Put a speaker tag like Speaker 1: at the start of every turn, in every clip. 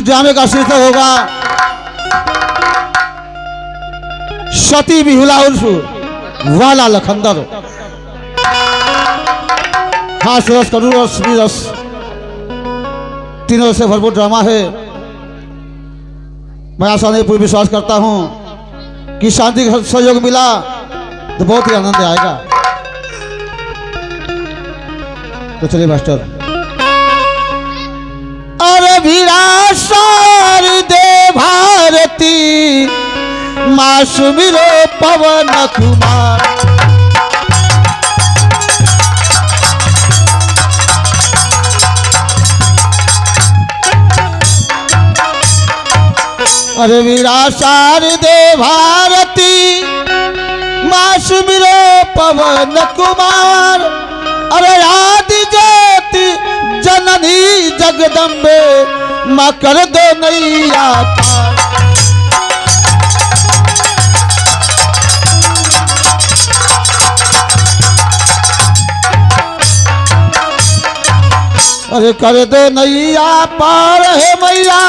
Speaker 1: ड्रामे का शीर्षक होगा सती बिहुला उर्फ वाला लखंदर। हास्य रस, करुण रस, वीर रस, तीनों से भरपूर ड्रामा है। मैं आशा नहीं पूरी विश्वास करता हूं कि शांति का सहयोग मिला तो बहुत ही आनंद आएगा। तो चलिए मास्टर। अरे वीरासार दे भारती माँ सुमिरो पवन कुमार। अरे वीरासार दे भारती माँ सुमिरो पवन कुमार। अरे आदि ज्योति जननी जगदम्बे माँ कर दो नैया पार। अरे कर दो नैया पार है मैया।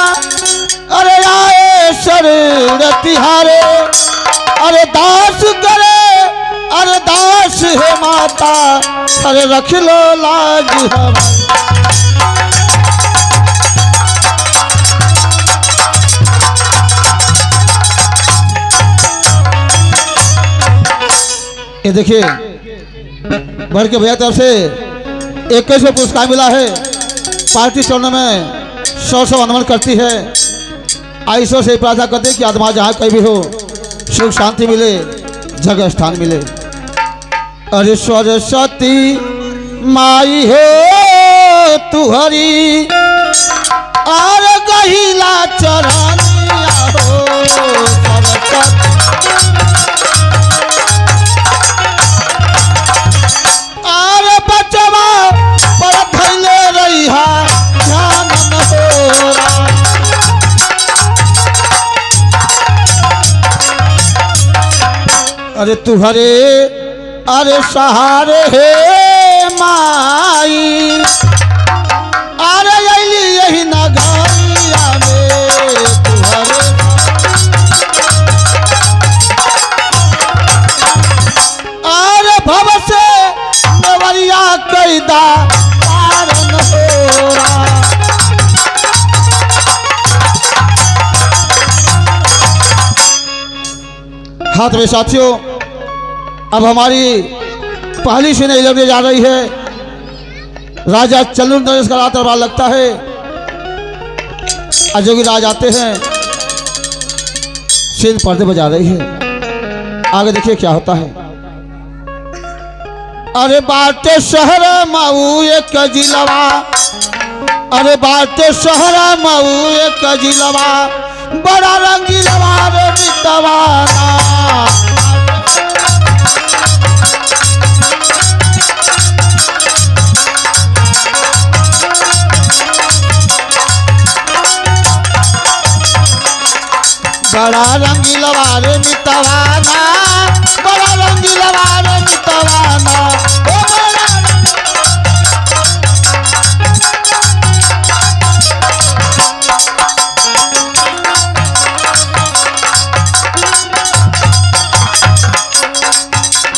Speaker 1: अरे आए शरण तिहारे। अरे दास करे अरे दास है माता। अरे रख लो लाज हमारी। ये देखिए भर के भैया तरफ से 21 पुरस्कार मिला है। पार्टी चरणों में 100 अनमन करती है। आईसो से प्रार्थना करते कि आत्मा जहाँ कहीं भी हो सुख शांति मिले, जगह स्थान मिले। अरे सरस्वती माई हो तुहरी और गहिला चरनिया हो सरस्वती। अरे बचवा पर थैले रहिहा ध्यान न होरा। अरे तुहरे अरे सहारे हे माई। अरे अली यही नगरिया में तुहरे। अरे भव से नवरिया कैदा पार न होरा। हाथ में साथियों अब हमारी पहली सीने लगने जा रही है। राजा चंद्र नरेश का रात दरबार लगता है। अजोगी राज आते हैं, सीन पर्दे पर जा रही है। आगे देखिए क्या होता है। अरे बाटे शहर मऊ एक जिलवा। अरे बाटे शहर मऊ एक जिलवा। बड़ा रंगीलवा रे मितवाना। बड़ा रंगीलवा रे मितवाना। बड़ा रंगीलवा रे मितवाना।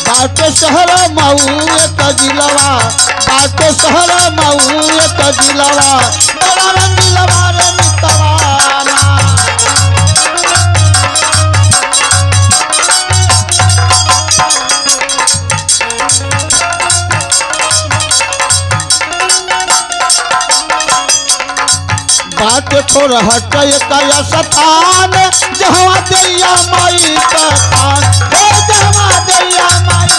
Speaker 1: बाटे शहर मऊ एक जिलवा। बाटे शहर मऊ एक जिलवा। बड़ा रंगीलवा रे मितवाना। बात खोर हट का स्थान जहाँ दैया माई का थान। जहाँ दैया माई।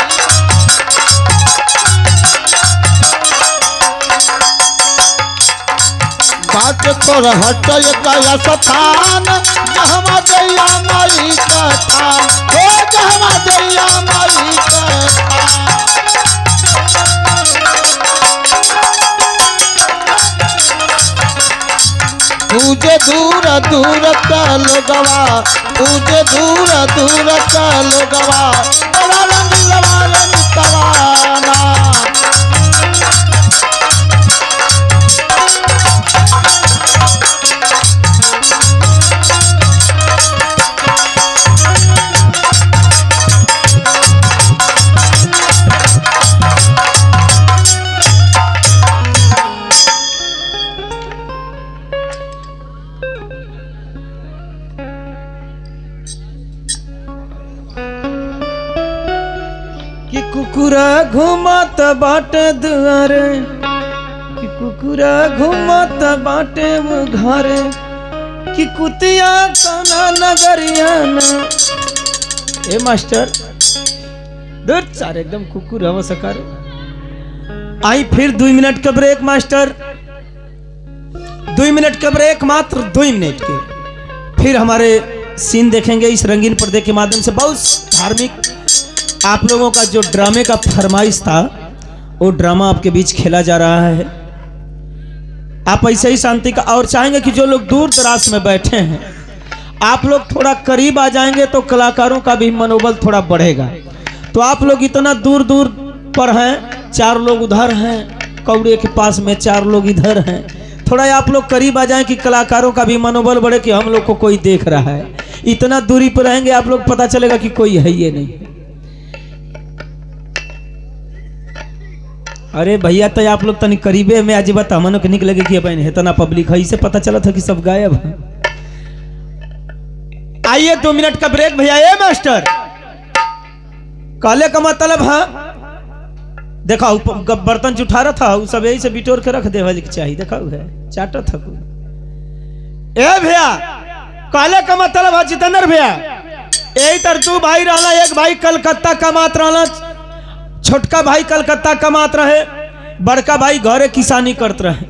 Speaker 1: बात खोर हट का स्थान जहाँ दैया माई का थान। जहाँ दैया माई का थान। पूजे दूर दूर का लोगवा। पूजे दूर दूर का लोगवा। बड़ा रंगीलवा रे मितवाना।
Speaker 2: कुकुरा घूमत बाटे दुआरे, कि कुकुरा घूमत बाटे वो घरे, कि कुतिया कौना नगरिया ना। ए मास्टर दूर सारे एकदम कुकुर हवा सकार। आई फिर 2 मिनट का ब्रेक मास्टर, 2 मिनट का ब्रेक, मात्र 2 मिनट के। फिर हमारे सीन देखेंगे इस रंगीन पर्दे के माध्यम से। बहुत धार्मिक आप लोगों का जो ड्रामे का फरमाइश था वो ड्रामा आपके बीच खेला जा रहा है। आप ऐसे ही शांति का, और चाहेंगे कि जो लोग दूर दराज में बैठे हैं आप लोग थोड़ा करीब आ जाएंगे तो कलाकारों का भी मनोबल थोड़ा बढ़ेगा। तो आप लोग इतना दूर दूर पर हैं, 4 लोग उधर हैं, कौड़े के पास में 4 लोग इधर हैं, थोड़ा आप लोग करीब आ जाएं कि कलाकारों का भी मनोबल बढ़े कि हम लोग को कोई देख रहा है। इतना दूरी पर रहेंगे आप लोग पता चलेगा कि कोई है ये नहीं। अरे भैया तो आप लोग तनी करीबे में आज बता मनो के निकले कि अपन इतना पब्लिक है, इसे पता चला था कि सब गायब है। आइए 2 मिनट का ब्रेक भैया। ए मास्टर काले का मतलब है देखा बर्तन जुठा रहा था, सब यही से बिटोर के रख दे वाली चाहिए। देखा है चाटा था कोई। ए भैया काले का मतलब है जितेंद्र भैया, यही तर 2 भाई रहना, एक भाई कलकत्ता का मात रहना, छोटका भाई कलकत्ता का मात रहे, बड़का भाई घरे किसानी करते रहे।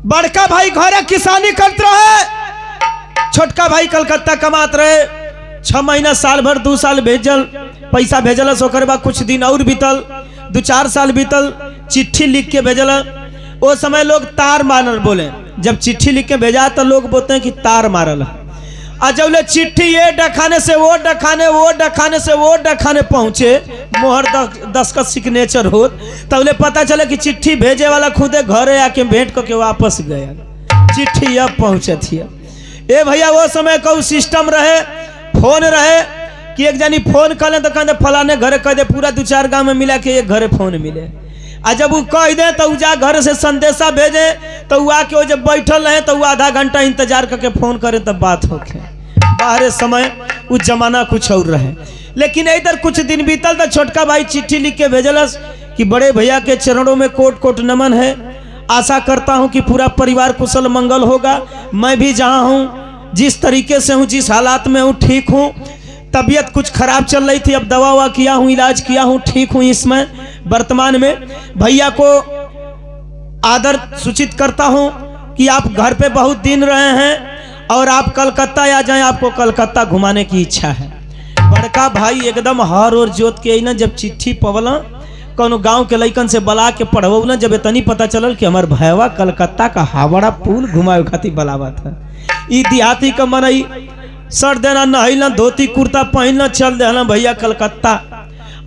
Speaker 2: बड़का भाई घरे किसानी करते रहे, छोटका भाई कलकत्ता कमात रहे। 6 महीना साल भर 2 साल भेजल पैसा भेजल, ओकर बाद कुछ दिन और बीतल, 2-4 साल बीतल, चिट्ठी लिख के भेजल। वो समय लोग तार मारल बोले, जब चिट्ठी लिख के भेजा तो लोग बोलते हैं कि तार मारल। और जब ले चिट्ठी ये डखाने से वो डखाने, वो डखाने से वो डखाने पहुंचे, मोहर 10 का सिग्नेचर हो, तब ले पता चले कि चिट्ठी भेजे वाला खुदे घरे आके भेंट करके वापस गया। चिट्ठी अब पहुंचे थी। ए भैया वो समय का सिस्टम रहे, फोन रहे कि एक जानी फोन कर ले तो कहते फलाने घरे कह दे, पूरा 2-4 गांव में मिला के एक घरे फोन मिले। आ जब वो कह दे तो जा घर से संदेशा भेजे, तो वो आके वो जब बैठल रहे तो वो आधा घंटा इंतजार करके फोन करे तब बात होके। बाहर समय उस जमाना कुछ और रहे। लेकिन इधर कुछ दिन बीतल तो छोटका भाई चिट्ठी लिख के भेजलस कि बड़े भैया के चरणों में कोट कोट नमन है, आशा करता हूं कि पूरा परिवार कुशल मंगल होगा। मैं भी जहां हूं, जिस तरीके से हूं, जिस हालात में हूं, ठीक हूं। तबीयत कुछ खराब चल रही थी, अब दवा ववा किया हूं, इलाज किया हूं, ठीक हूं। इसमें वर्तमान में भैया को आदर सूचित करता हूं कि आप घर पे बहुत दिन रहे हैं और आप कलकत्ता आ जाएं, आपको कलकत्ता घुमाने की इच्छा है। बड़का भाई एकदम हर और जोत के ना, जब चिट्ठी पवला कोनो गांव के लइकन से बला के पढ़वो ना, जब इतनी पता चलल कि हमार भैया कलकत्ता का हावड़ा पुल घुमावे खातिर बलावा था। ई देहाती का मनई सर देना, नहैला, धोती कुर्ता पहनना, चल देना भैया कलकत्ता।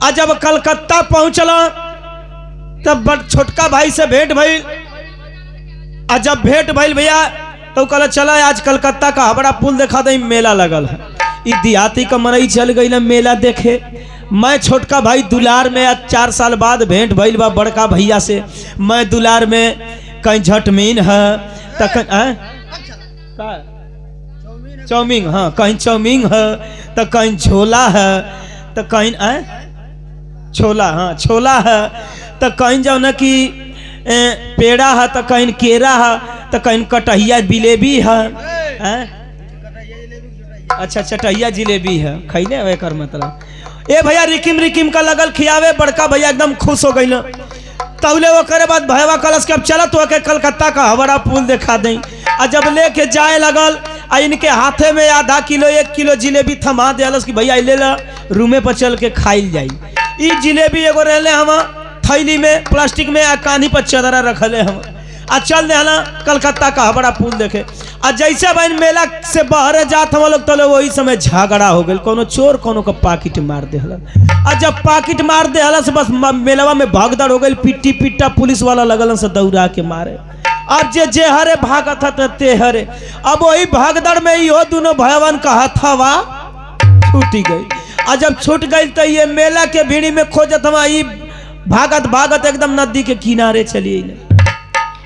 Speaker 2: आ जब कलकत्ता पहुंचला तब छोटका भाई से भेंट भइल। आ जब भेंट भइल भैया तो कल चला आज कलकत्ता का हावड़ा पुल देखा दे, मेला लगल है। ई देहाती का मनई चल गई ना मेला देखे। मैं छोटका भाई दुलार में आज 4 साल बाद भेंट भइल बा बड़का भैया से। मैं दुलार में कहीं झटमीन है तो चाउमीन, हाँ कहीं चाउमीन है तो कहीं झोला है तो कहीं छोला, हाँ छोला है तो कहीं जाओ ना कि पेड़ा है तो कहीं केरा है तो कहीं कटहिया जिलेबी है। अच्छा चटहिया जिलेबी है, खैले हुए कर मतलब। ए भैया रिकिम रिकिम का लगल खियावे, बड़का भैया एकदम खुश हो गई। तबले वो करे बाद भैया कलश के अब चला तो के कलकत्ता का हावड़ा पुल दिखा दें। और जब लेके जाए लगल आ इनके हाथे में आधा किलो 1 किलो जिलेबी थमा दिलस कि भैया ले ला, रूमे पर चल के खाइल जाई। ई जिलेबी एगो रहले हम थैली में प्लास्टिक में, आ कानी पर चदरा रखले हम। आ चल देना कलकत्ता का हावड़ा पुल देखे। आ जैसे भाई मेला से बाहर जात हम लोग तो वही समय झगड़ा हो गई, कोनो चोर कोनो का पाकिट मार दे। आ जब पाकिट मार दे से बस मेलवा में भगदड़ हो गई, पिट्टी पिट्टा पुलिस वाला लगल से दौड़ा के मारे। अब जे हरे भागत था ते हरे। अब वही भागदड़ में यो दोनों भयवन का हथवा छूटी गई। आ जब छूट गई तो ये मेला के भीड़ी में खोजत हम भागत भागत एकदम नदी के किनारे चलिए।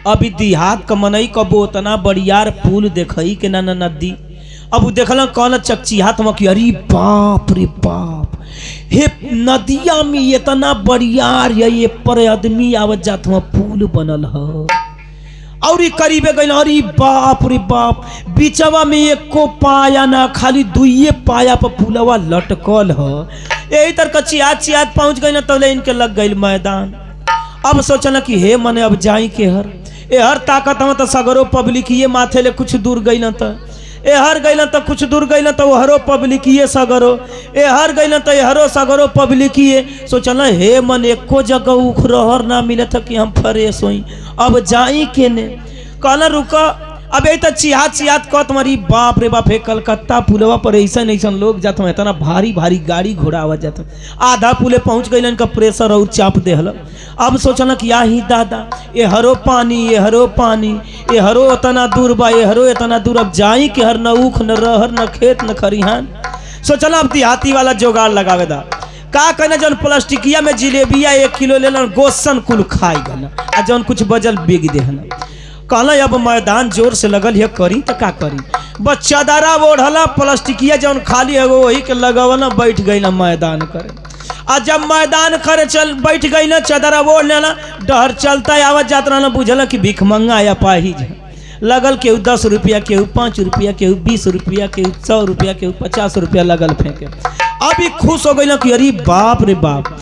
Speaker 2: अभी देहात का मनई कबो उतना बड़ियार पुल देखई के ना नदी। अब देखल कौन चकचिहात में कि अरे बाप रे बाप, हे नदिया में इतना बरियार ये पर आदमी आवत जात हुआ पुल बनल है और करीबे गई। अरे बाप रे बाप, बीचवा में एको पाया ना, खाली दुइये पाया पर पुलवा लटकल है। यही तरह चियात पहुंच गई ना तो इनके लग गई मैदान। अब सोचना कि हे मने अब जाई के हर ताकत हम तो सगरो पब्लिक ये माथे ले कुछ दूर गई ना तो हर गई ना तो कुछ दूर गई ना तो हरो पब्लिक ये सगरो हर गई ना तो हरो सगरो पब्लिक ये। सोचना हे मन एको जगह उखरहर ना मिले था कि हम फ्रेश होई। अब जाई के ने कहना रुका। अब यही तो चिहात कह तुम्हारी बाप रे बाप है कलकत्ता पुलवा पर ऐसा लोग जाते हैं, इतना भारी भारी गाड़ी घोड़ा आवा जाता। आधा पुले पहुंच गई इनका प्रेशर और चाप दे हल। अब सोचना कि या ही दादा ये हरो पानी ये हरो इतना दूर बा, ये हरो इतना दूर। अब जाई के हर न ऊख न रहर न खेत न खरिहान। सोचना अब देहाती वाला जोगाड़ लगावे दा का कहना जौन प्लास्टिकिया में जिलेबिया 1 किलो ले गोसन कुल खाई गना आ जौन कुछ बजल बिग देहना। कहना अब मैदान जोर से लगल है करी तो का करी। बच्चा दारा ओढ़ला प्लास्टिकिया जौन खाली है वही के लगवना बैठ गई ना मैदान करे। आ जब मैदान करे चल बैठ गई ना चदरा ओढ़ लेना डहर चलता आवाज जात रहा बुझल कि भिख मंगा या पाहिज लगल। केहू 10 रुपया, केहू 5 रुपया, केहू 20 रुपया, केहू 100 रुपया, केहू 50 रुपया लगल फेंके। अभी खुश हो गई ना कि अरे बाप रे बाप,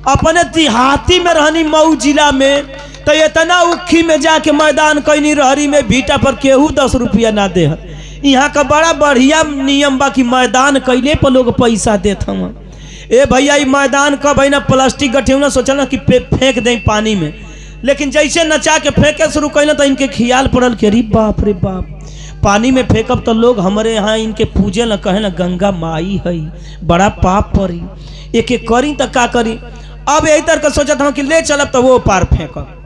Speaker 2: अपने देहाती में रहनी मऊ जिला में तो इतना उखी में जाके मैदान कैनी रहरी में भीटा पर केहू 10 रुपया ना दे। यहाँ का बड़ा बढ़िया नियम बा कि मैदान कैले पर लोग पैसा देत हम। ए भैया ये मैदान कब है ना प्लास्टिक गठे ना सोचल ना कि फेंक दें पानी में, लेकिन जैसे नचा के फेंके शुरू कैल तो इनके ख्याल पड़ल कि अरे बाप रे बाप पानी में फेंकब तो लोग हमारे यहाँ इनके पूजे न कहे ना गंगा माई है, बड़ा पाप पड़ी एक करी तो का करी। अब यही तरह सोचता हूँ कि ले चलब तो वो पार फेंकब।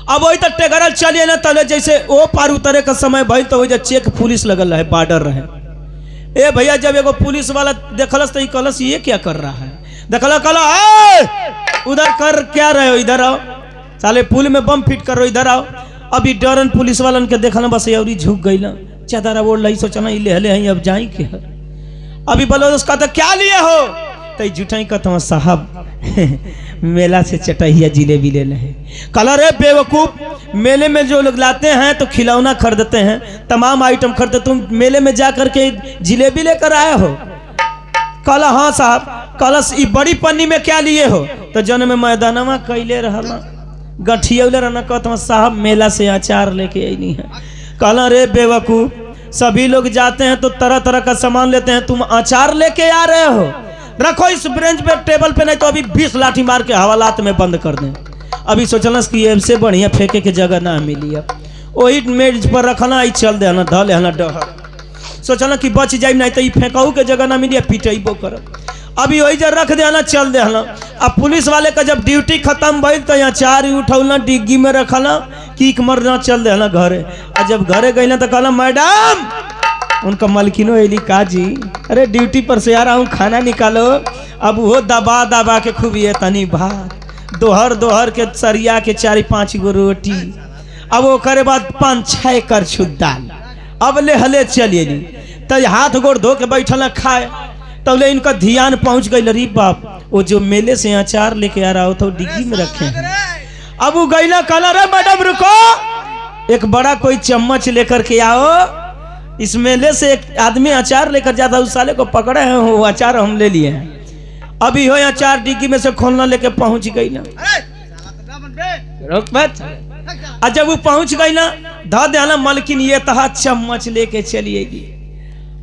Speaker 2: अब वही तक टेगरल चलिए ना तले जैसे वो पार उतरे का समय भइल तो वही चेक पुलिस लगल रहे, बॉर्डर रहे। ए भैया जब एगो पुलिस वाला देखलस तो कहलस ये क्या कर रहा है, देखला कहला उधर कर क्या रहे हो, इधर आओ साले पुल में बम फिट करो, इधर आओ। अभी डरन पुलिस वालन के देखल बस यौरी झुक गई ना चादरा बोल रही सोचना ले हले हैं अब जाई के। अभी बोलो उसका तो क्या लिए हो तो जुटाई कहता साहब मेला से चटहिया जिलेबी ले रहे। कलर है बेवकूफ, मेले में जो लोग लाते हैं तो खिलौना खरीदते हैं, तमाम आइटम खरीदते, तुम मेले में जा करके जिलेबी लेकर आए हो। कला हाँ साहब, कलश ई बड़ी पन्नी में क्या लिए हो तो जन में मैदानमा कैले रहना गठियौले रहना कहता साहब मेला से अचार लेके आई है। कला रे बेवकूफ, सभी लोग जाते हैं तो तरह तरह का सामान लेते हैं, तुम अचार लेके आ रहे हो। रखो इस ब्रेंच पे टेबल पे, नहीं तो अभी 20 लाठी मार के हवालात में बंद कर दें। अभी सोचलस कि इससे बढ़िया फेंके के जगह ना मिली, अब वही मेज पर रखना ही चल देना धल है डहर। सोचना कि बच जाए नहीं तो फेंकऊ के जगह ना मिली पिटेबो कर। अभी वही जब रख देना चल देना। अब पुलिस वाले का जब ड्यूटी खत्म भइल तो यहाँ चार ही उठौना डिग्गी में रखना कीक मरना चल देना घरे। और जब घरे गई ना तो कहना मैडम, उनका मलकिनो एली का जी अरे ड्यूटी पर से आ रहा हूँ खाना निकालो। अब वो दबा दबा के खूब ये तनी भात दोहर दोहर के सरिया के 4-5 गो रोटी, अब वो करे बाद 5-6 करछू दाल। अब ले हले चलिए तो हाथ गोड़ धो के बैठल खाए तब ले इनका ध्यान पहुंच गई। अरे बाप वो जो मेले से अचार लेके आ रहा हो तो डिग्गी में रखे हैं। अब वो गईला कहला रे मैडम रुको, एक बड़ा कोई चम्मच लेकर के आओ। इस मेले से एक आदमी अचार लेकर जाता, उस साले को पकड़े हैं, वो अचार हम ले लिए हैं। अभी हो अचार डिग्गी में से खोलना लेके पहुंच गई ना, और जब वो पहुंच गई ना धा देना मलकिन ये तहा चम्मच लेके चलिएगी।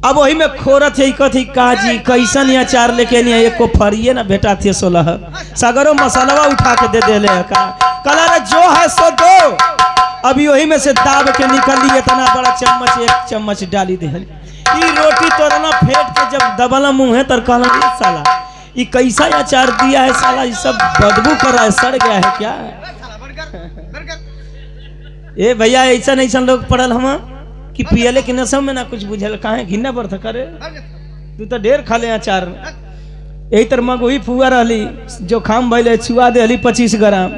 Speaker 2: अब वही में खोरत है कथी काजी कैसन यहाँ अचार लेके नहीं एक को फरिए ना बेटा थे 16 सगरो मसाला उठा के दे दे का कलर जो है सो दो। अभी वही में से दाब के निकल लिए इतना बड़ा चम्मच, एक चम्मच डाली दे। ये रोटी तोड़ना फेंट के जब दबला मुंह है तर कहना ये साला ये कैसा अचार दिया है साला, ये सब बदबू कर रहा है, सड़ गया है क्या। ए भैया ऐसा ऐसा लोग पड़ल हम कि पियले के नशा में ना कुछ बुझल कहाँ घिन्ना पर था करे तू तो ढेर खा ले अचार। यही तर मग वही फुआ रही जो खाम भैले छुआ दे 25 ग्राम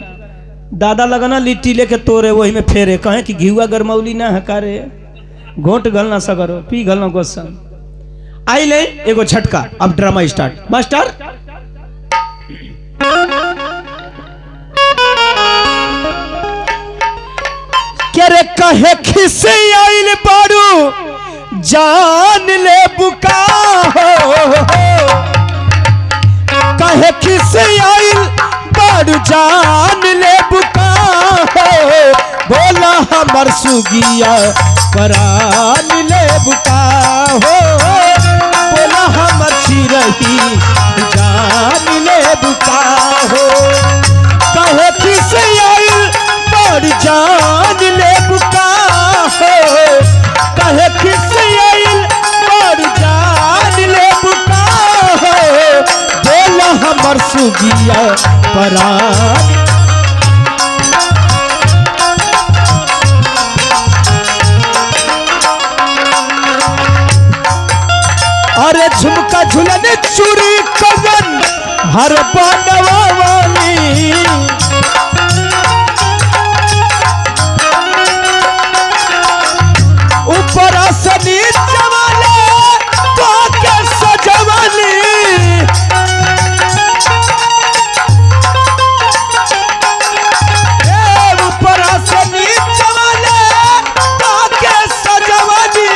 Speaker 2: दादा लगना लिट्टी लेके तोड़े वही में फेरे कहे कि घिवा गरमौली ना हकारे घोट गलना सगरो पी गलना गोसन आई ले एगो झटका। अब ड्रामा स्टार्ट। मास्टर अरे कहे खिसे आइल बारू जान ले बुका हो, कहे खिसे आइल बारू जान ले बुका हो, बोला हमर सुगिया परान ले बुका हो, बोला हमर चिरही जान ले बुका हो, कहे खिसे आइल बारू जान ले बुका हो, कहे खिसे आइल बारू जान ले बुका हो, बोला हमर सुगिया परान। अरे झुमका झुलन चूड़ी कगन हर बनवा वाली, ऊपर से नीचे वाले पाके सजवाली, ऊपर से नीचे वाले पाके सजवाली,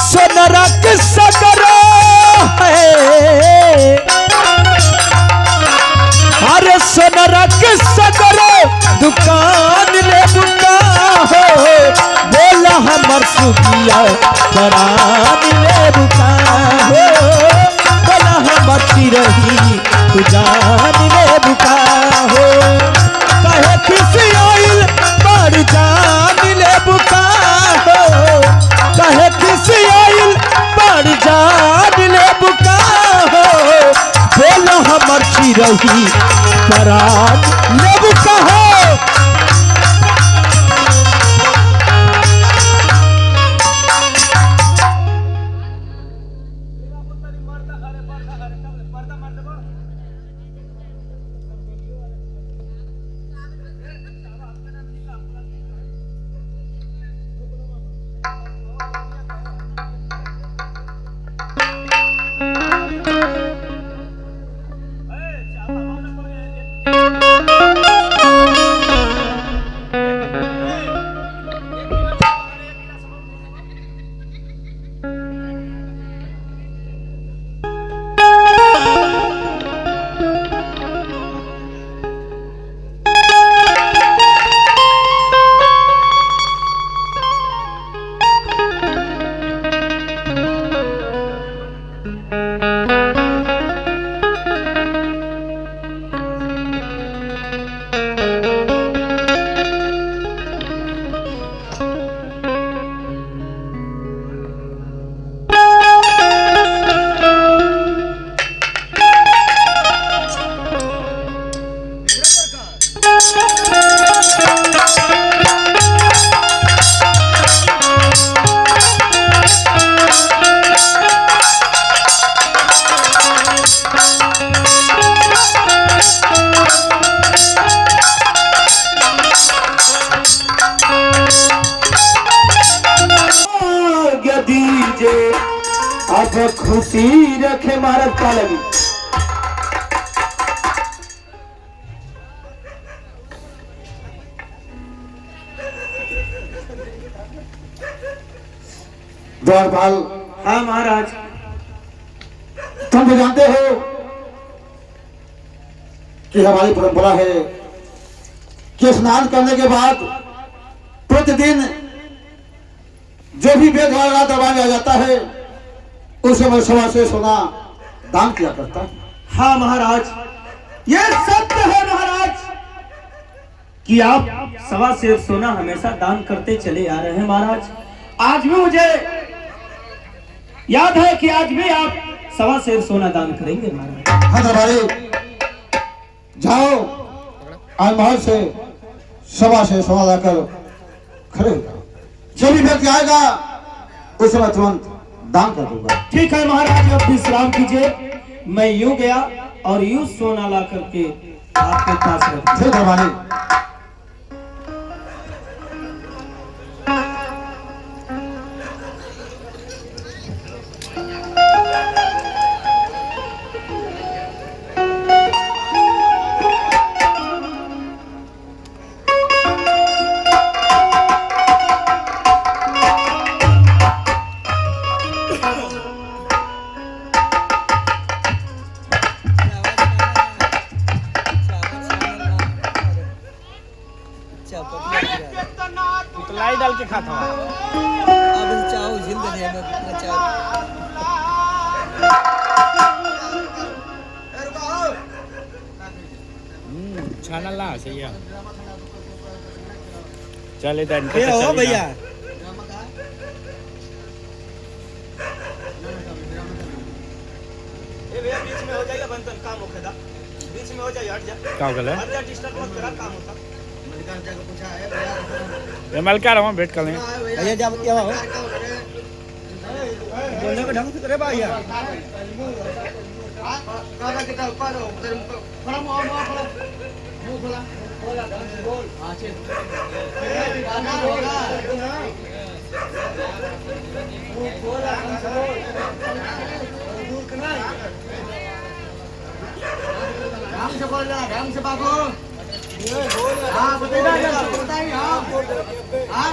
Speaker 2: सोनरक सगरो है, अरे सोनरक सगरो दुकान ले बुका हो, बोला हमर सुगिया परान ले बुका हो, बोला हमर चिरही जान ले बुका हो, कहे खिसी आइल बारू जान ले बुका हो, कहे खिसी आइल बारू जान ले बुका हो, बोला हमर चिरही परान ले बुका हो। अब खुशी रखे महाराज का लगी।
Speaker 1: द्वारपाल,
Speaker 2: हाँ महाराज,
Speaker 1: तुम भी जानते हो कि हमारी परंपरा है कि स्नान करने के बाद प्रतिदिन जो भी बेघर दरबार में आ जाता है उसे मैं सवा से सोना दान किया करता है।
Speaker 2: हाँ महाराज, ये सत्य है महाराज कि आप सवा से सोना हमेशा दान करते चले आ रहे हैं महाराज। आज भी मुझे याद है कि आज भी आप सवा से सोना दान करेंगे महाराज।
Speaker 1: हाँ दरबारी, जाओ आज महल से सवा से सोना लाकर खड़े हो जाओ। जो भी व्यक्ति आएगा उसे मैं तुरंत दान कर दूंगा।
Speaker 2: ठीक है महाराज, अब विश्राम कीजिए। मैं यूं गया और यूं सोना ला करके आपके पास रख
Speaker 1: ठीक दरबारी।
Speaker 3: अच्छा पतला
Speaker 2: पुतलाई डाल के खाता हूँ।
Speaker 3: अब चाहो झिल दे मैं चाहो
Speaker 4: छाना ला सही है। चले तो इनका
Speaker 3: क्या हो भैया
Speaker 2: ए भैया बीच में हो जाएगा बंतन काम हो खदा बीच में हो जाए हट जा
Speaker 4: क्या गल है
Speaker 2: हट जा डिस्टर्ब मत करा काम होता
Speaker 4: ये मलका रहा भेंट कर लेंगे।
Speaker 3: भैया जा क्या हो बोलने का ढंग से करे भैया ढंग से बाबू हाँ बताइए हाँ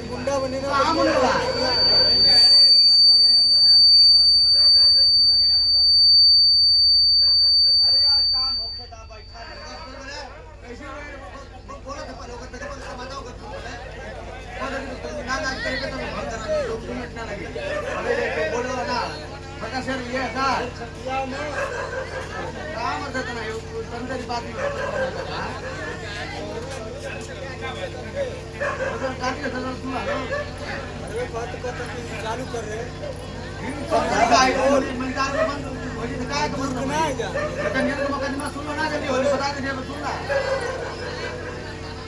Speaker 3: गुंडा बनेगा हाँ बोलेगा
Speaker 2: अरे यार काम हो खदा बैठा
Speaker 3: कैसे बोला था पहले वो तेरे को समाधान कर ना ना करके तो बहुत तरह के 2 मिनट ना लगे अरे बोल रहा ना पता सर ये था काम होता ना ये अंदर की बात नहीं होता अगर काट के सर सुना अरे बात को तो चालू कर रहे मंदार को बंद होली तो काय बंद ना है जा कन्या का मुकदमा सुनो ना जल्दी होली बता दे सुनना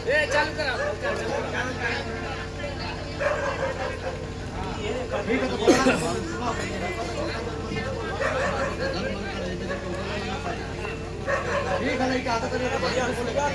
Speaker 3: ए चालू करा ठीक है तो बोला ठीक है नहीं क्या आता करिए बढ़िया बोलेगा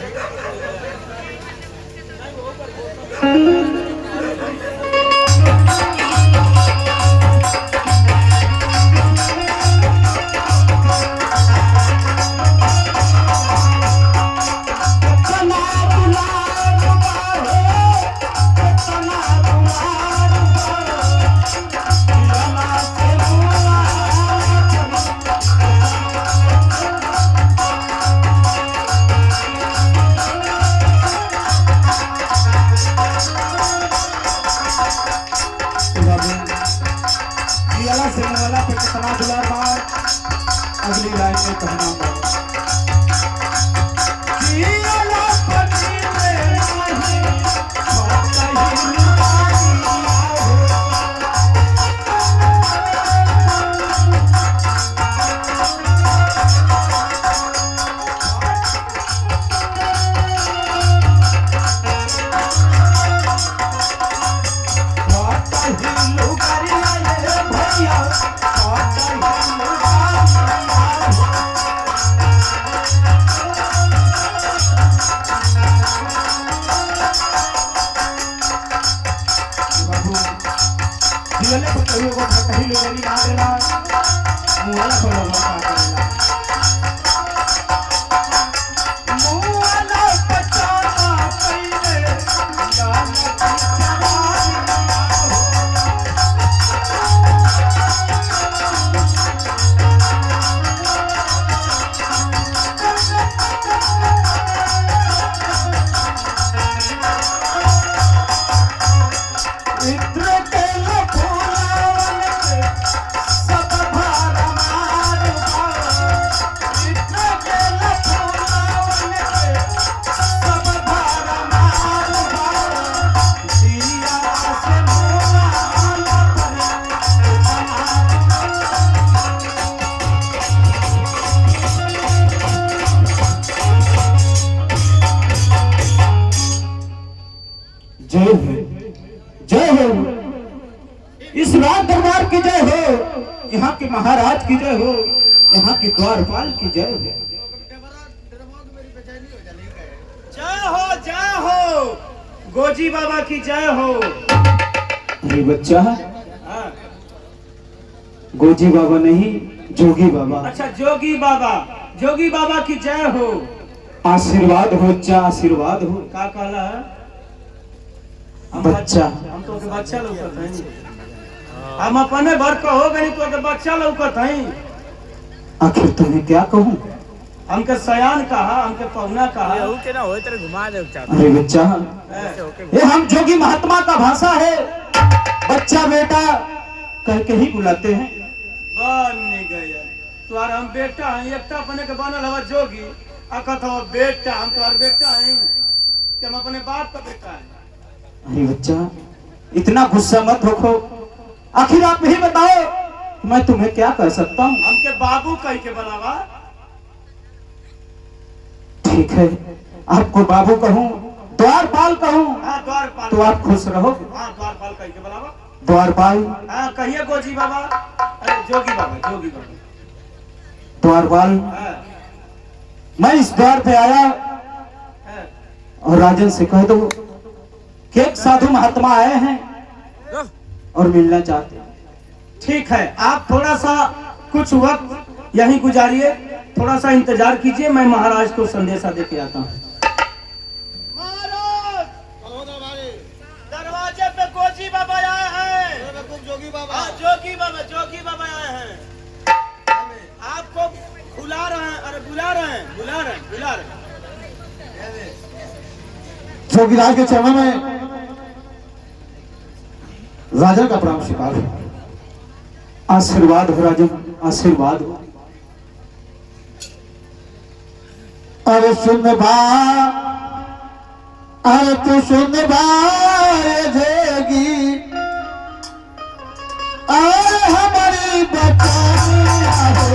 Speaker 5: अगली लाइन में कहना इस राज दरबार की जय हो, यहाँ के महाराज की जय हो, यहाँ के द्वारपाल की जय हो।
Speaker 2: जय हो गोजी बाबा की जय हो।
Speaker 5: अरे बच्चा, गोजी बाबा नहीं, जोगी बाबा।
Speaker 2: अच्छा जोगी बाबा की जय हो।
Speaker 5: आशीर्वाद हो चा, आशीर्वाद हो।
Speaker 2: का कहला
Speaker 5: बच्चा,
Speaker 2: हम तो के बच्चा लौकत है, हम अपने भर को हो गई तो के बच्चा लौकत है।
Speaker 5: आखिर तुम्हें क्या कहूँ?
Speaker 2: हमके सयान कहा, हमके पहुना कहा।
Speaker 4: ये के ना होए तेरे घुमा दे चाहता
Speaker 5: अरे बच्चा, ये हम जोगी महात्मा का भाषा है। बच्चा बेटा कह के ही बुलाते हैं।
Speaker 2: बन नहीं गया तुआर हम बेटा हैं, एकटा अपने के बनल हवा जोगी अकथ हो बेटा, हम तुम्हार बेटा हैं कि हम अपने बाप का बेटा है।
Speaker 5: अरे बच्चा, इतना गुस्सा मत रखो। आखिर आप ही बताओ मैं तुम्हें क्या कर सकता हूँ।
Speaker 2: हमके बाबू कह के बुलावा।
Speaker 5: ठीक है, आपको बाबू कहूँ, द्वारपाल कहूँ,
Speaker 2: हाँ द्वारपाल,
Speaker 5: तो आप खुश रहोगे।
Speaker 2: हाँ द्वारपाल कह के बुलावा।
Speaker 5: द्वारपाल,
Speaker 2: हाँ कहिए गोजी बाबा, अरे जोगी बाबा, जोगी बाबा।
Speaker 5: द्वारपाल,
Speaker 2: हाँ,
Speaker 5: मैं इस द्वार पे आया
Speaker 2: हाँ।
Speaker 5: और राजन से कह दो कि एक साधु महात्मा आए हैं और मिलना चाहते हैं।
Speaker 2: ठीक है, आप थोड़ा सा कुछ वक्त यहीं गुजारिए, थोड़ा सा इंतजार कीजिए, मैं महाराज को संदेशा देके आता हूँ। महाराज दरवाजे पे गोजी बाबा आए हैं।
Speaker 3: जोगी बाबा,
Speaker 2: हाँ, जोगी बाबा आए हैं। आपको बुला रहे हैं, अरे बुला रहे हैं।
Speaker 1: जोगीराज के चरणों में राजा का प्रणाम स्वीकार है।
Speaker 5: आशीर्वाद हो राजन, आशीर्वाद हो।
Speaker 1: अरे सुन बा, अरे तू सुन बारे जोगी, अरे हमारी बचाना हो।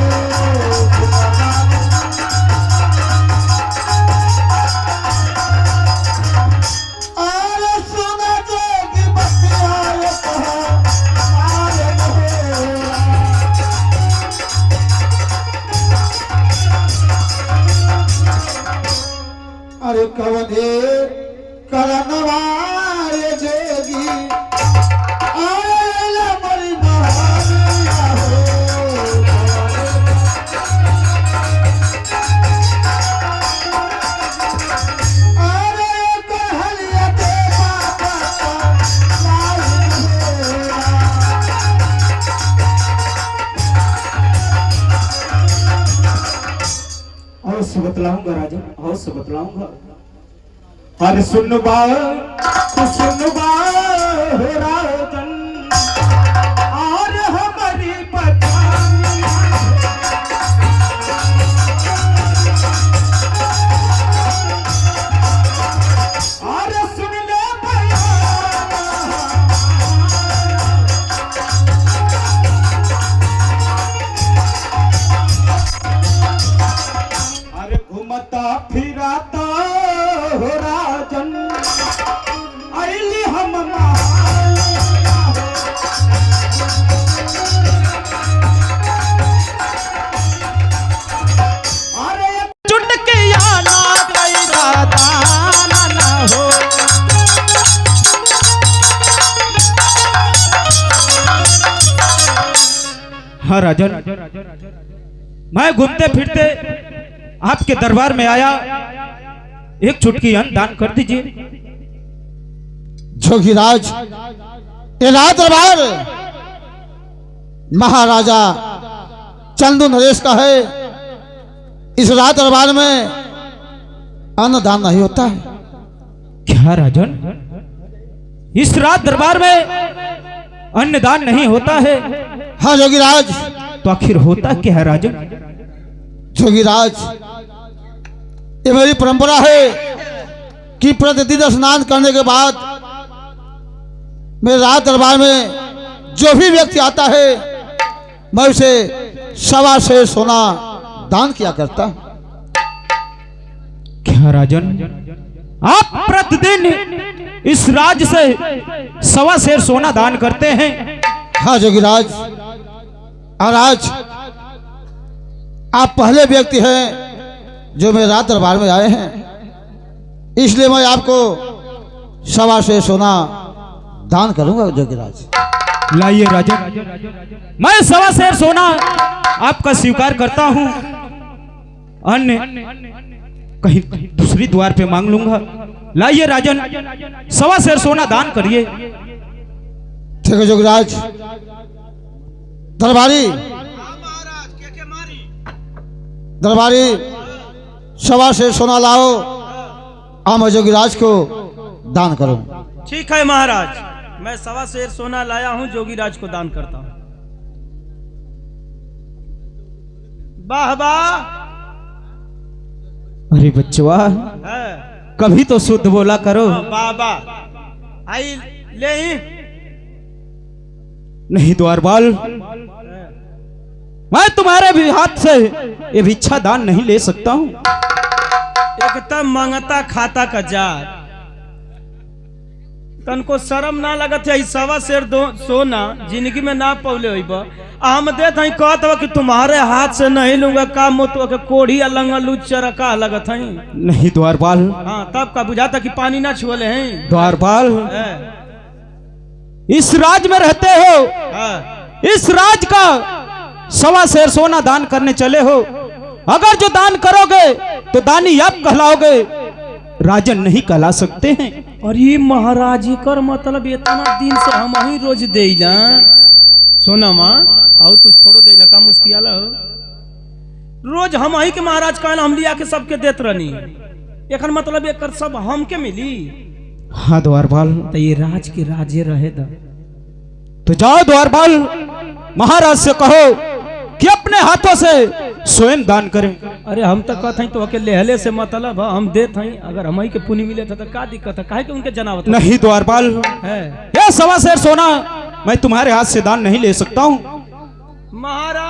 Speaker 1: अरे सुन जोगी बतिया कहो मारे मोरा। अरे कवने करनवारे जोगी, अरे बड़ी महानिया हो। अरे कहलिया दे बाबा लाल मेरा।
Speaker 5: अवश्य बतलाऊंगा राजन, अवश्य बतलाऊंगा। अरे सुन बा, तू सुन बा हो राजन, और हमारी बचानिया। अरे सुन ले भैया, अरे घूमता फिराता हो राजन, आइली हम महालिया हो। अरे
Speaker 2: चुटकिया ना कैदा दाना ना हो। हाँ राजन, मैं घूमते फिरते आपके दरबार में आया, एक चुटकी अन्न दान कर दीजिए।
Speaker 1: जोगीराज, ये राज दरबार महाराजा चंदू नरेश का है। इस राज दरबार में अन्नदान नहीं होता है।
Speaker 2: क्या राजन, इस रात दरबार में अन्नदान नहीं होता है?
Speaker 1: हाँ जोगीराज।
Speaker 2: तो आखिर होता क्या है राजन?
Speaker 1: जोगीराज, ये मेरी परंपरा है कि प्रतिदिन स्नान करने के बाद मेरे राज दरबार में जो भी व्यक्ति आता है मैं उसे 1.25 सेर सोना दान किया करता हूं।
Speaker 2: क्या राजन, आप प्रतिदिन इस राज से 1.25 सेर सोना दान करते हैं?
Speaker 1: हाँ जोगीराज, और आज आप पहले व्यक्ति हैं जो मेरे राज दरबार में आए हैं, इसलिए मैं आपको 1.25 सेर सोना दान करूंगा जोगीराज।
Speaker 2: लाइए राजन, मैं 1.25 सेर सोना आपका स्वीकार करता हूं। अन्य कहीं दूसरी द्वार पे मांग लूंगा। लाइए राजन, 1.25 सेर सोना दान करिए।
Speaker 1: ठीक है जोगीराज। दरबारी, दरबारी सवा से सोना लाओ, मैं जोगीराज को दान करो।
Speaker 2: ठीक है महाराज, मैं 1.25 शेर सोना लाया हूं, जोगीराज को दान करता हूं। वाह वाह।
Speaker 5: अरे बच्चवा,
Speaker 2: है।
Speaker 5: कभी तो शुद्ध बोला करो।
Speaker 2: वाह वाह। आई ले ही।
Speaker 5: नहीं द्वारपाल, मैं तुम्हारे भी हाथ से ये भिक्षा दान नहीं ले सकता हूँ।
Speaker 2: एकदम मांगता खाता का जार, तनको शर्म ना लगत है। 1.25 शेर सोना जिंदगी में ना पौले होइबा, हम देत हई कहत हो कि तुम्हारे हाथ से नहीं लूंगा, का मोतो के कोढ़ी अलंगलू चरका लगत हई।
Speaker 5: नहीं द्वारपाल।
Speaker 2: हाँ, तब का बुझाता कि पानी ना छुअले हैं।
Speaker 5: द्वारपाल, इस राज में रहते हो, इस राज का 1.25 शेर सोना दान करने चले हो। अगर जो दान करोगे तो दानी आप कहलाओगे, राजन नहीं कहला सकते हैं।
Speaker 2: और ये महाराज जी कर मतलब इतना दिन से हम ही रोज देला सोना माँ, और कुछ थोड़ो देला का मुस्कियाला हो। रोज हम ही के महाराज कहना, हम लिया के सबके देत रहनी। एकर मतलब एकर सब हमके मिली।
Speaker 5: हाँ द्वारपाल,
Speaker 2: तो ये राज के राजे रहे दा।
Speaker 5: तो जाओ द्वारपाल, महाराज से कहो कि अपने हाथों से स्वयं दान करें।
Speaker 2: अरे हम तो कहते हैं तो के लेहले से मतलब हम देत हैं, अगर हम ही के पुण्य मिले था तो का दिक्कत है, काहे कि उनके जनावत
Speaker 5: नहीं द्वारपाल,
Speaker 2: है।
Speaker 5: ये 1.25 शेर सोना मैं तुम्हारे हाथ से दान नहीं ले सकता हूँ।
Speaker 2: महाराज